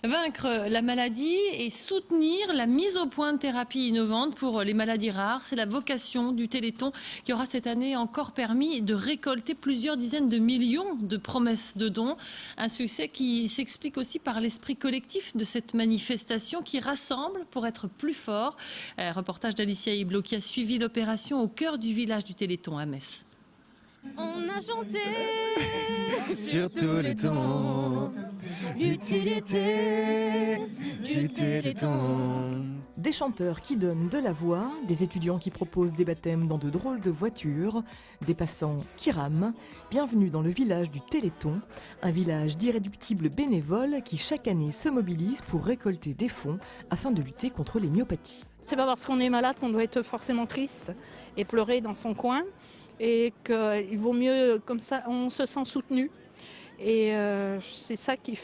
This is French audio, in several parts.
Vaincre la maladie et soutenir la mise au point de thérapies innovantes pour les maladies rares, c'est la vocation du Téléthon qui aura cette année encore permis de récolter plusieurs dizaines de millions de promesses de dons. Un succès qui s'explique aussi par l'esprit collectif de cette manifestation qui rassemble pour être plus fort. Reportage d'Alicia Hiblo qui a suivi l'opération au cœur du village du Téléthon à Metz. On a chanté sur tous les tons, l'utilité du Téléthon. Des chanteurs qui donnent de la voix, des étudiants qui proposent des baptêmes dans de drôles de voitures, des passants qui rament. Bienvenue dans le village du Téléthon, un village d'irréductibles bénévoles qui chaque année se mobilisent pour récolter des fonds afin de lutter contre les myopathies. C'est pas parce qu'on est malade qu'on doit être forcément triste et pleurer dans son coin, et qu'il vaut mieux comme ça, on se sent soutenu. Et c'est ça qui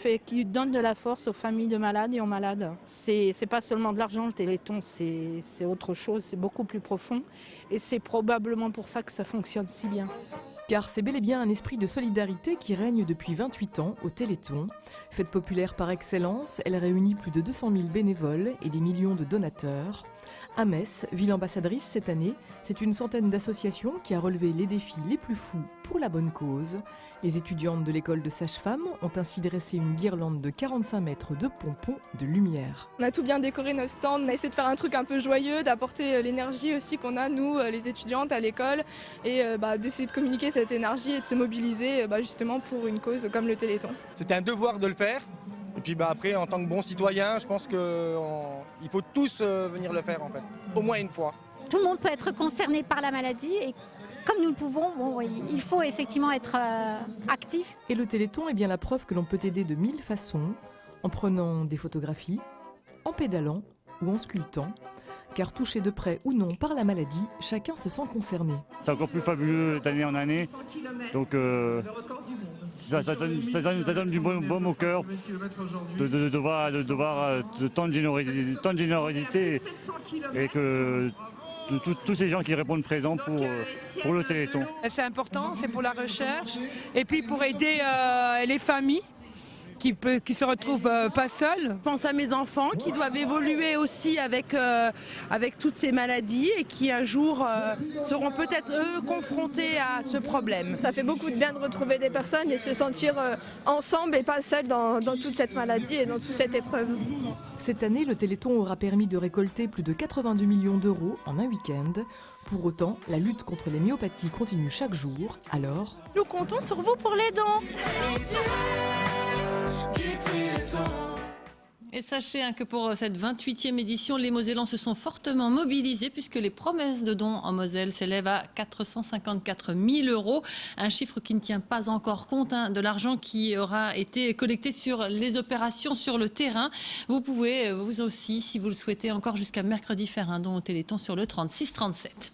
donne de la force aux familles de malades et aux malades. C'est pas seulement de l'argent le Téléthon, c'est autre chose, c'est beaucoup plus profond. Et c'est probablement pour ça que ça fonctionne si bien. Car c'est bel et bien un esprit de solidarité qui règne depuis 28 ans au Téléthon. Fête populaire par excellence, elle réunit plus de 200 000 bénévoles et des millions de donateurs. À Metz, ville ambassadrice cette année, c'est une centaine d'associations qui a relevé les défis les plus fous pour la bonne cause. Les étudiantes de l'école de sage-femme ont ainsi dressé une guirlande de 45 mètres de pompons de lumière. On a tout bien décoré notre stand, on a essayé de faire un truc un peu joyeux, d'apporter l'énergie aussi qu'on a, nous, les étudiantes à l'école, et d'essayer de communiquer cette énergie et de se mobiliser justement pour une cause comme le Téléthon. C'était un devoir de le faire. Et puis après, en tant que bon citoyen, je pense qu'il faut tous venir le faire en fait, au moins une fois. Tout le monde peut être concerné par la maladie et comme nous le pouvons, il faut effectivement être actif. Et le Téléthon est bien la preuve que l'on peut aider de 1000 façons, en prenant des photographies, en pédalant ou en sculptant. Car touché de près ou non par la maladie, chacun se sent concerné. C'est encore plus fabuleux d'année en année, donc ça donne du baume au cœur de voir tant de générosité et que tous ces gens qui répondent présents pour le Téléthon. C'est important, c'est pour la recherche et puis pour aider les familles qui se retrouvent pas seuls. Je pense à mes enfants qui doivent évoluer aussi avec toutes ces maladies et qui un jour seront peut-être eux confrontés à ce problème. Ça fait beaucoup de bien de retrouver des personnes et se sentir ensemble et pas seul dans toute cette maladie et dans toute cette épreuve. Cette année, le Téléthon aura permis de récolter plus de 82 millions d'euros en un week-end. Pour autant, la lutte contre les myopathies continue chaque jour. Alors, Nous comptons sur vous pour les dons. Et sachez que pour cette 28e édition, les Mosellans se sont fortement mobilisés puisque les promesses de dons en Moselle s'élèvent à 454 000 euros. Un chiffre qui ne tient pas encore compte de l'argent qui aura été collecté sur les opérations sur le terrain. Vous pouvez, vous aussi, si vous le souhaitez, encore jusqu'à mercredi, faire un don au Téléthon sur le 36 37.